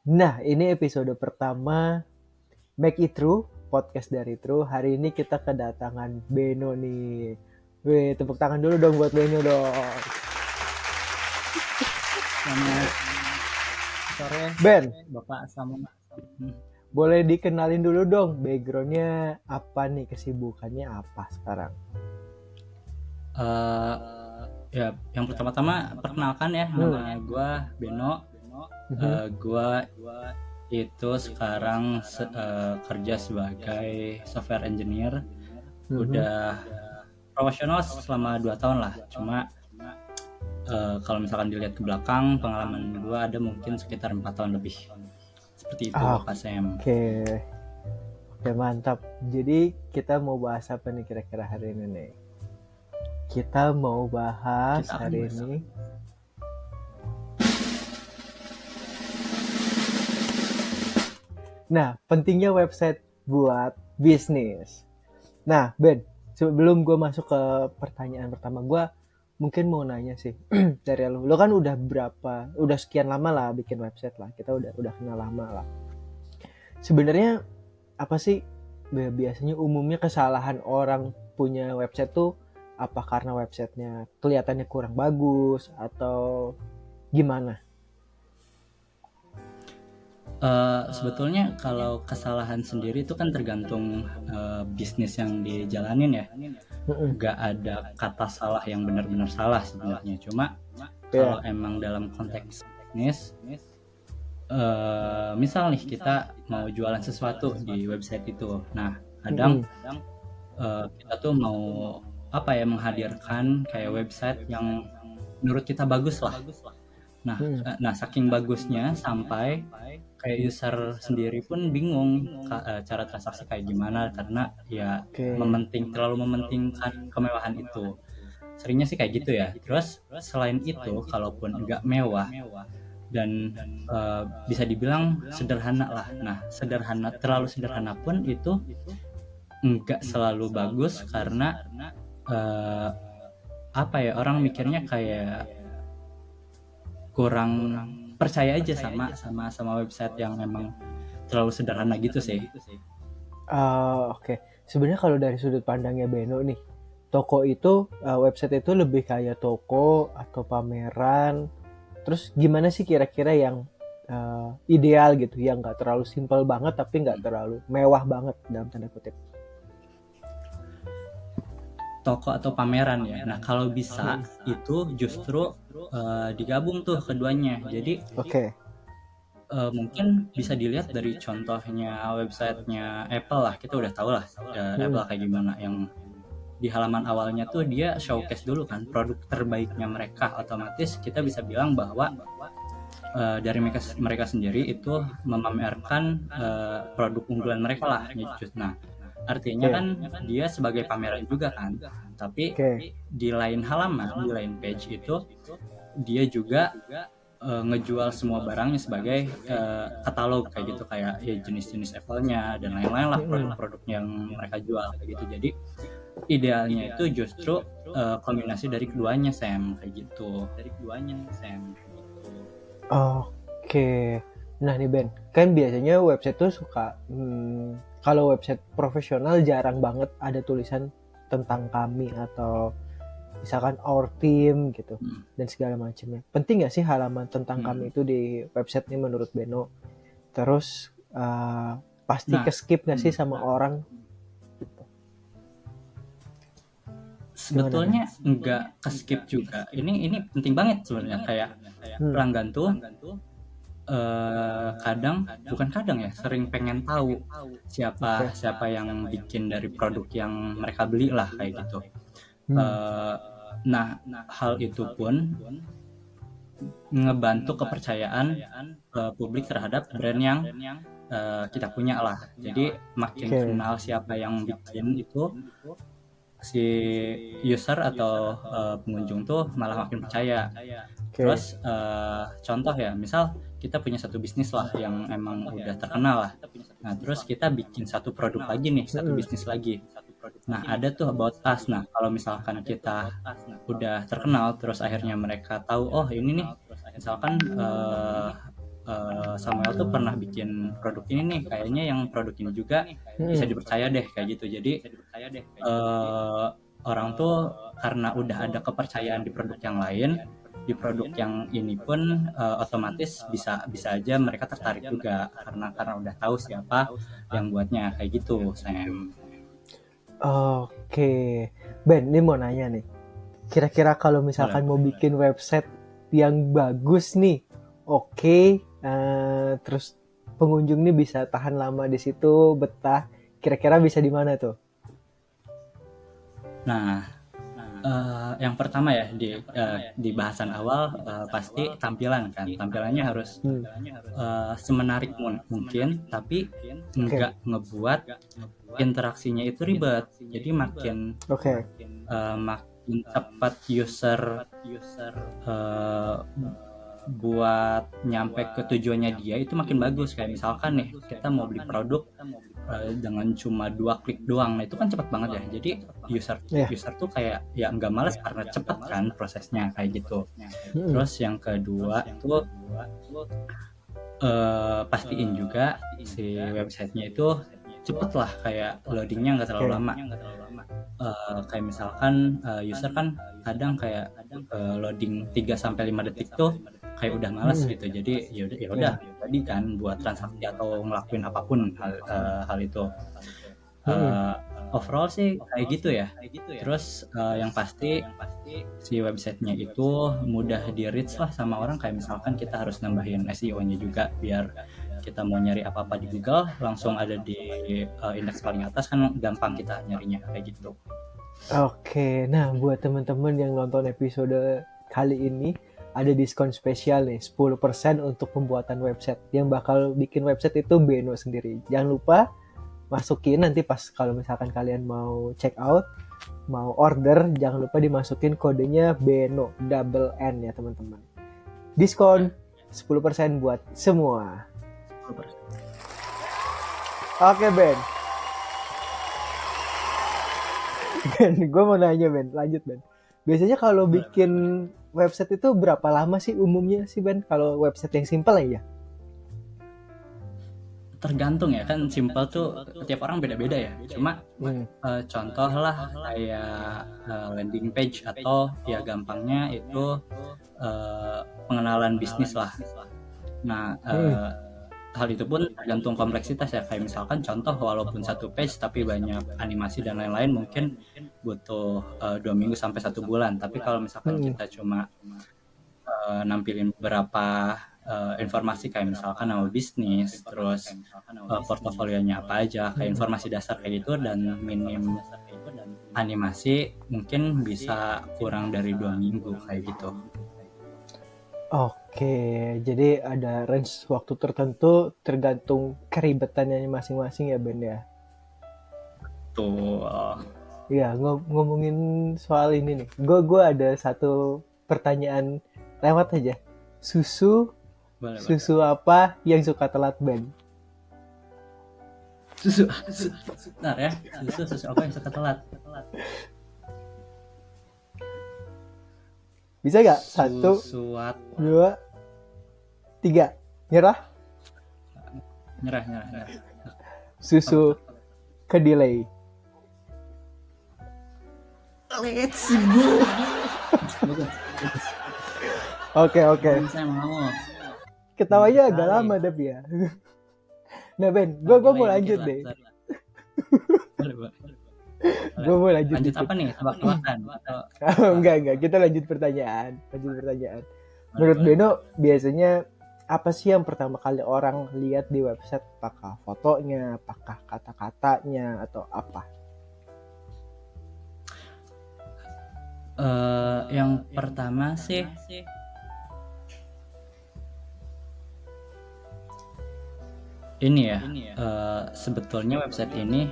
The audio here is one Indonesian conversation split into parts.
Nah, ini episode pertama Make It True, podcast dari True. Hari ini kita kedatangan Beno nih. Wih, tepuk tangan dulu dong buat Beno dong. Selamat sore, Ben, Bapak Samu. boleh dikenalin dulu dong backgroundnya apa nih, kesibukannya apa sekarang? Ya, yang pertama-tama perkenalkan ya, nama gue Beno. Gue itu sekarang kerja sebagai software engineer. Udah profesional selama 2 tahun lah. Cuma kalau misalkan dilihat ke belakang, pengalaman gue ada mungkin sekitar 4 tahun lebih. Seperti itu, Bapak Sam. Oke, mantap. Jadi kita mau bahas apa nih kira-kira hari ini nih? Kita mau bahas hari ini. Nah, pentingnya website buat bisnis. Nah, Ben, sebelum gue masuk ke pertanyaan pertama, gue mungkin mau nanya sih dari lo kan udah sekian lama lah bikin website lah, kita udah kenal lama lah. Sebenarnya apa sih biasanya umumnya kesalahan orang punya website tuh, apa karena websitenya kelihatannya kurang bagus atau gimana? Sebetulnya kalau kesalahan sendiri itu kan tergantung bisnis yang dijalanin ya. Gak ada kata salah yang benar-benar salah sebenarnya. Cuma kalau emang dalam konteks bisnis, misal nih kita mau jualan sesuatu di website itu. Nah, kadang kita tuh mau menghadirkan kayak website yang menurut kita bagus lah. Nah, saking bagusnya sampai kayak user sendiri pun bingung cara transaksi kayak gimana karena ya terlalu mementingkan kemewahan itu. Seringnya sih kayak gitu ya. Terus selain itu, kalaupun enggak mewah dan bisa dibilang sederhana lah. Nah, terlalu sederhana pun itu enggak selalu bagus karena orang mikirnya kayak kurang percaya aja sama website yang memang terlalu sederhana gitu sih. Oke. Sebenarnya kalau dari sudut pandangnya Beno nih, toko itu website itu lebih kayak toko atau pameran. Terus gimana sih kira-kira yang ideal gitu, yang nggak terlalu simpel banget tapi nggak terlalu mewah banget dalam tanda kutip? Toko atau pameran ya. Nah, kalau bisa itu justru digabung tuh keduanya. Jadi mungkin bisa dilihat dari contohnya websitenya Apple lah. Kita udah tahu lah Apple kayak gimana, yang di halaman awalnya tuh dia showcase dulu kan produk terbaiknya mereka. Otomatis kita bisa bilang bahwa dari mereka sendiri itu memamerkan produk unggulan mereka lah. Nah, artinya kan dia sebagai pameran juga kan, tapi di lain halaman, di lain page itu dia juga ngejual semua barangnya sebagai katalog kayak gitu, kayak ya jenis-jenis Apple-nya dan lain-lain lah, produk-produk yang mereka jual kayak gitu. Jadi idealnya itu justru kombinasi dari keduanya, Sam, kayak gitu. Oke. Nah nih Ben, kan biasanya website tuh suka kalau website profesional jarang banget ada tulisan tentang kami atau misalkan our team gitu dan segala macamnya. Penting nggak sih halaman tentang kami itu di website ini menurut Beno? Terus pasti ke-skip nggak sih sama orang? Gitu. Sebetulnya nggak ke-skip juga. Ini penting banget sebenarnya, kayak pelanggan tuh sering pengen tahu siapa yang bikin dari produk yang mereka beli lah kayak gitu. Nah, hal itu pun ngebantu kepercayaan publik terhadap brand yang kita punya lah. Jadi makin kenal siapa yang bikin itu, si user atau pengunjung tuh malah makin percaya. Terus contoh ya, misal kita punya satu bisnis lah yang emang udah terkenal lah. Nah, terus kita bikin satu produk lagi nih, satu bisnis lagi. Nah, ada tuh about us. Nah, kalau misalkan kita udah terkenal terus akhirnya mereka tahu, oh ini nih misalkan Samuel tuh pernah bikin produk ini nih, kayaknya yang produk ini juga bisa dipercaya deh kayak gitu. Jadi orang tuh karena udah ada kepercayaan di produk yang lain, di produk yang ini pun otomatis bisa aja mereka tertarik juga karena udah tahu siapa yang buatnya kayak gitu, Sam. Oke, Ben, ini mau nanya nih. Kira-kira kalau misalkan mau bikin website yang bagus nih, oke, terus pengunjung nih bisa tahan lama di situ, betah. Kira-kira bisa di mana tuh? Nah, yang pertama ya di bahasan awal pasti tampilan kan. Tampilannya harus semenarik mungkin, tapi nggak ngebuat interaksinya itu ribet. Jadi makin cepat user buat nyampe ke tujuannya dia itu makin bagus. Kayak misalkan nih kita mau beli produk dengan cuma 2 klik doang, nah itu kan cepat banget ya. Jadi user tuh kayak ya nggak males karena cepat kan prosesnya kayak gitu. Terus yang kedua tuh pastiin juga si websitenya itu cepet lah, kayak loadingnya nggak terlalu lama. Kayak misalkan user kan kadang kayak loading 3-5 detik tuh kayak udah males gitu. Jadi ya udah tadi kan buat transaksi atau ngelakuin apapun hal itu. Overall sih kayak gitu ya. Terus yang pasti si websitenya itu mudah di reach lah sama orang. Kayak misalkan kita harus nambahin SEO-nya juga biar kita mau nyari apa-apa di Google langsung ada di indeks paling atas, kan gampang kita nyarinya kayak gitu. Oke, nah buat teman-teman yang nonton episode kali ini ada diskon spesial nih, 10% untuk pembuatan website. Yang bakal bikin website itu Beno sendiri. Jangan lupa masukin nanti pas kalau misalkan kalian mau check out, mau order, jangan lupa dimasukin kodenya Beno, double N ya teman-teman. Diskon 10% buat semua. 10%. Oke Ben. Ben, gue mau nanya Ben, lanjut Ben. Biasanya kalau bikin website itu berapa lama sih umumnya sih Ben? Kalau website yang simple ya? Tergantung ya, kan simple tuh tiap orang beda-beda ya. Cuma contoh lah kayak landing page atau ya gampangnya itu pengenalan bisnis lah. Nah hal itu pun tergantung kompleksitas ya. Kayak misalkan contoh walaupun satu page tapi banyak animasi dan lain-lain mungkin butuh 2 minggu sampai 1 bulan. Tapi kalau misalkan kita cuma nampilin beberapa informasi kayak misalkan nama bisnis, terus portofolionya apa aja, kayak informasi dasar kayak gitu dan minim animasi, mungkin bisa kurang dari 2 minggu kayak gitu. Oke, jadi ada range waktu tertentu tergantung keribetannya masing-masing ya Ben ya? Tuh. Iya, ngomongin soal ini nih. Gue ada satu pertanyaan lewat aja. Susu apa yang suka telat Ben? Susu apa yang suka telat? Bisa gak? 1, 2, 3. Nyerah? Nyerah. Susu ke delay. Let's go. Oke. Saya mau. Ketawanya agak lama tapi ya. Nah Ben, gue mau lanjut deh. Gue mau lanjut apa nih? Tebak-tebakan? Enggak. Kita lanjut pertanyaan. Menurut Beno, biasanya apa sih yang pertama kali orang lihat di website? Apakah fotonya, apakah kata-katanya, atau apa? Yang pertama sih ini ya, sebetulnya website ini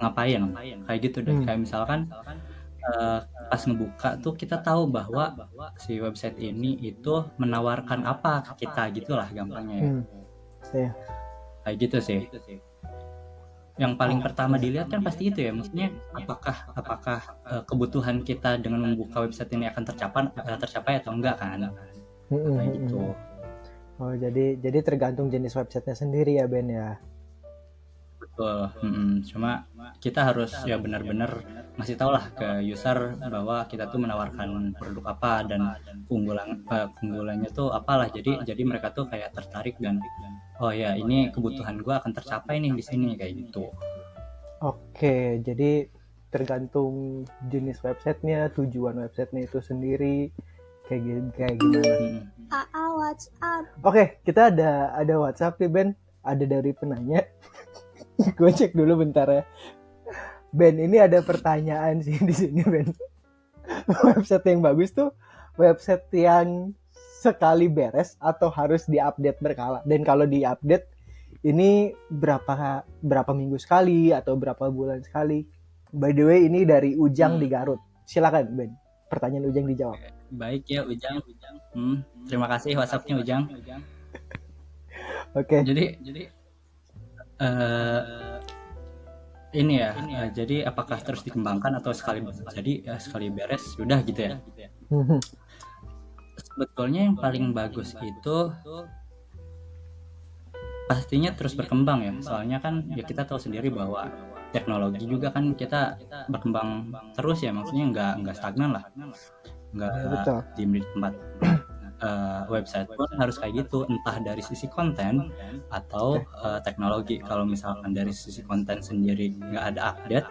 ngapain kayak gitu deh. Kayak misalkan pas ngebuka tuh kita tahu bahwa si website ini itu menawarkan apa ke kita gitulah gampangnya ya. Kayak gitu sih. Yang paling pertama dilihat kan pasti itu ya, maksudnya apakah kebutuhan kita dengan membuka website ini akan tercapai atau enggak kan, kayak gitu. Oh, jadi tergantung jenis websitenya sendiri ya Ben ya. Betul. Cuma kita harus ya benar-benar ngasih tahu lah ke user bahwa kita tuh menawarkan produk apa dan keunggulannya tuh apalah. Jadi mereka tuh kayak tertarik dan oh ya ini kebutuhan gua akan tercapai nih di sini kayak gitu. Oke, jadi tergantung jenis websitenya, tujuan websitenya itu sendiri, kayak gimana. WhatsApp. Oke, kita ada WhatsApp nih Ben, ada dari penanya. Gue cek dulu bentar ya. Ben, ini ada pertanyaan sih di sini Ben. Website yang bagus tuh website yang sekali beres atau harus diupdate berkala. Dan kalau diupdate ini berapa minggu sekali atau berapa bulan sekali. By the way, ini dari Ujang di Garut. Silakan Ben, pertanyaan Ujang dijawab. Baik ya Ujang. Terima kasih WhatsApp-nya Ujang. Oke. Jadi ini ya, jadi apakah terus dikembangkan atau sekali beres sudah gitu ya? Sebetulnya yang paling bagus itu pastinya terus berkembang ya, soalnya kan ya kita tahu sendiri bahwa teknologi juga kan kita berkembang terus ya, maksudnya nggak stagnan lah, nggak di tempat. Website pun harus kayak gitu, entah dari sisi konten atau teknologi. Kalau misalkan dari sisi konten sendiri nggak ada update,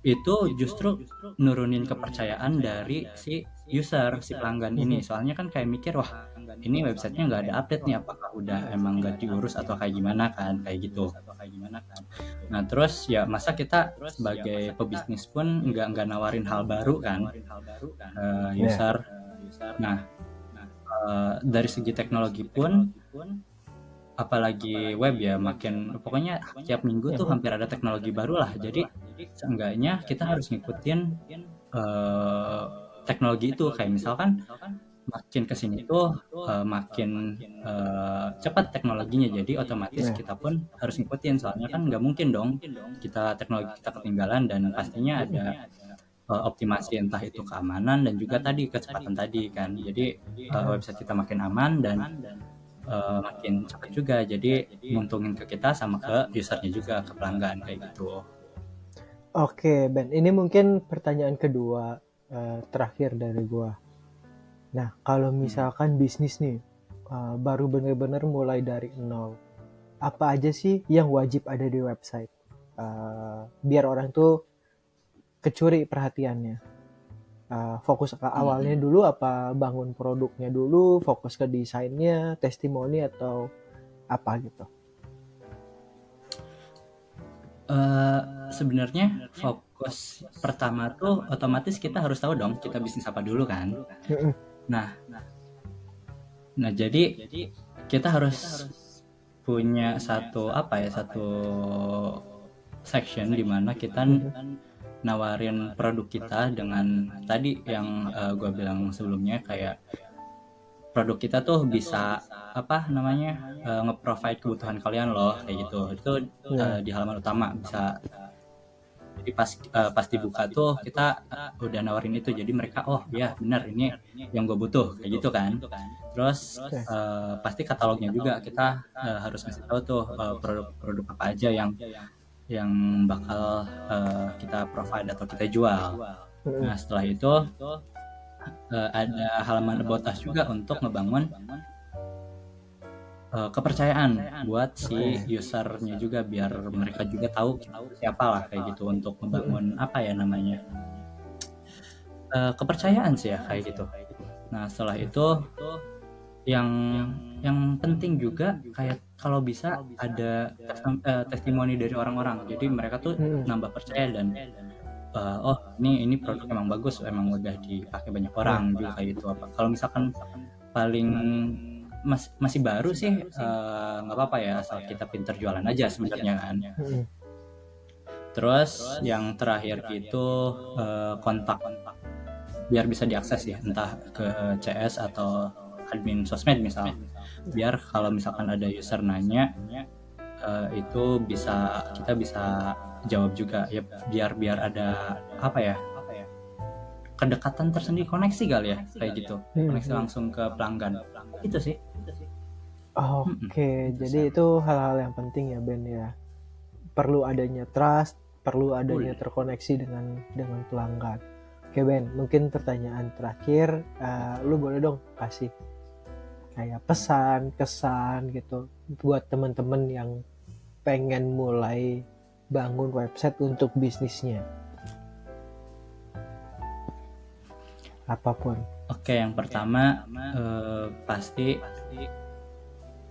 itu justru nurunin kepercayaan dari si user, si pelanggan ini. Soalnya kan kayak mikir, wah ini websitenya nggak ada update nih, apakah udah emang nggak diurus atau kayak gimana kan, kayak gitu. Nah terus ya masa kita sebagai pebisnis pun nggak nawarin hal baru kan, user. Nah dari segi teknologi pun, apalagi web ya, makin pokoknya tiap minggu tuh hampir ada teknologi baru lah. Jadi seenggaknya kita harus ngikutin teknologi itu. Kayak misalkan makin kesini tuh makin cepat teknologinya, jadi otomatis kita pun harus ngikutin. Soalnya kan nggak mungkin dong teknologi kita ketinggalan, dan pastinya ada optimasi, entah itu keamanan dan juga tadi kecepatan tadi kan. Jadi website kita makin aman dan makin cepat juga, jadi nguntungin ke kita sama ke usernya juga, ke pelanggan kayak gitu. Oke Ben, ini mungkin pertanyaan kedua terakhir dari gua. Nah kalau misalkan bisnis nih baru bener-bener mulai dari nol, apa aja sih yang wajib ada di website biar orang tuh kecuri perhatiannya? Fokus ke awalnya dulu, apa bangun produknya dulu, fokus ke desainnya, testimoni, atau apa gitu? Sebenarnya fokus pertama tuh otomatis kita harus tahu dong kita bisnis apa dulu kan. Nah jadi kita harus punya satu section di mana kita nawarin produk kita dengan tadi yang gue bilang sebelumnya, kayak produk kita tuh bisa nge-provide kebutuhan kalian loh, kayak gitu. Itu di halaman utama bisa. Jadi pas dibuka tuh kita udah nawarin itu, jadi mereka oh ya benar ini yang gue butuh, kayak gitu kan. Terus pasti katalognya juga kita harus ngasih tahu tuh produk-produk apa aja yang bakal kita provide atau kita jual. Nah setelah itu ada halaman about us juga untuk ngebangun kepercayaan buat si usernya juga, biar mereka juga tahu siapa lah, kayak gitu, untuk membangun kepercayaan sih ya, kayak gitu. Nah setelah itu yang penting juga kayak kalau bisa ada testimoni dari orang-orang, jadi mereka tuh nambah percaya dan oh ini produk emang bagus, emang udah dipakai banyak orang juga, kayak gitu. Kalau misalkan paling masih baru sih nggak apa-apa ya, asal kita pinter jualan aja sebenarnya kan. Terus yang terakhir gitu kontak, biar bisa diakses ya, entah ke CS atau admin sosmed misal, biar kalau misalkan ada user nanya itu kita bisa jawab juga ya, biar ada kedekatan tersendiri, koneksi kali ya kayak gitu, koneksi langsung ke pelanggan. Itu sih. Oke, jadi itu hal-hal yang penting ya Ben ya. Perlu adanya trust, perlu adanya terkoneksi dengan pelanggan. Oke Ben, mungkin pertanyaan terakhir, lu boleh dong kasih kayak pesan, kesan gitu buat teman-teman yang pengen mulai bangun website untuk bisnisnya. Apapun. Oke, yang pertama pasti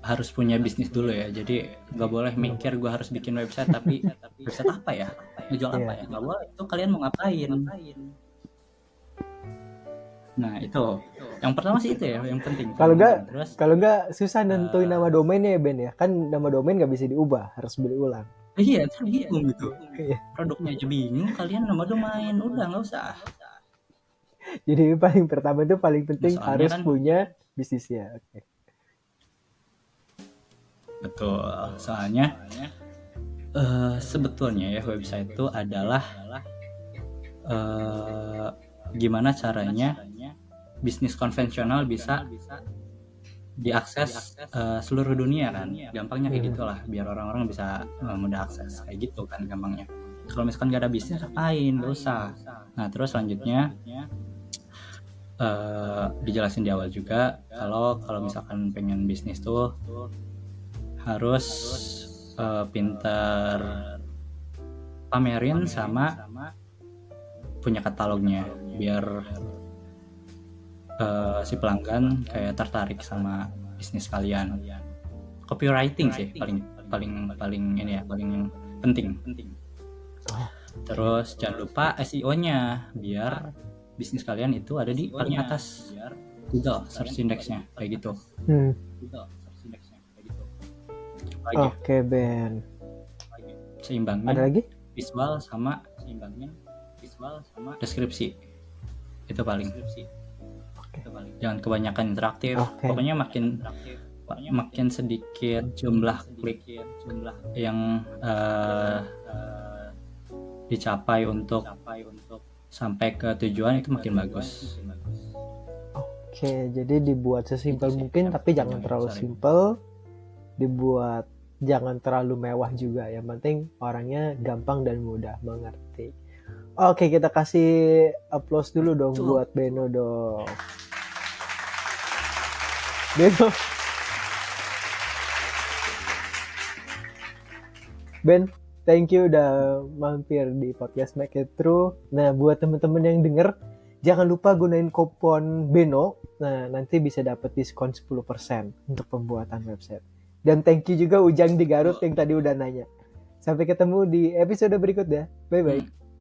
harus punya bisnis dulu ya. Jadi nggak boleh mikir gue harus bikin website tapi website apa ya, ngejual apa ya, nggak boleh. Itu kalian mau ngapain? Nah itu yang pertama sih, itu ya yang penting. Kalau nggak susah nentuin nama domainnya ya Ben ya. Kan nama domain nggak bisa diubah, harus beli ulang. Iya, itu bingung gitu. Produknya aja bingung, kalian nama domain udah nggak usah. Jadi paling pertama itu paling penting Soalnya harus kan, punya bisnisnya. Oke. Betul. Soalnya sebetulnya ya website itu adalah gimana caranya bisnis konvensional bisa diakses seluruh dunia kan, gampangnya kayak gitulah, biar orang-orang bisa mudah akses kayak gitu kan gampangnya. Kalau misalkan nggak ada bisnis ngapain, nggak usah. Nah terus selanjutnya dijelasin di awal juga kalau misalkan pengen bisnis tuh harus pinter pamerin sama punya katalognya, biar si pelanggan kayak tertarik sama bisnis kalian. Copywriting sih paling ini ya, paling penting. Terus jangan lupa SEO-nya, biar bisnis kalian itu ada di paling atas Google search index-nya kayak gitu. Oke Ben. Seimbangnya Ada lagi? visual sama deskripsi. Itu paling. Jangan kebanyakan interaktif. Pokoknya makin sedikit jumlah klik yang dicapai untuk sampai ke tujuan, itu makin bagus. Oke, jadi dibuat sesimpel mungkin tapi jangan terlalu simpel. Dibuat jangan terlalu mewah juga. Yang penting orangnya gampang dan mudah mengerti. Oke, kita kasih applause dulu dong buat Beno dong. Beno. Ben, thank you udah mampir di podcast Make It True. Nah, buat teman-teman yang denger, jangan lupa gunain kupon Beno. Nah, nanti bisa dapat diskon 10% untuk pembuatan website. Dan thank you juga Ujang di Garut yang tadi udah nanya. Sampai ketemu di episode berikutnya. Bye-bye.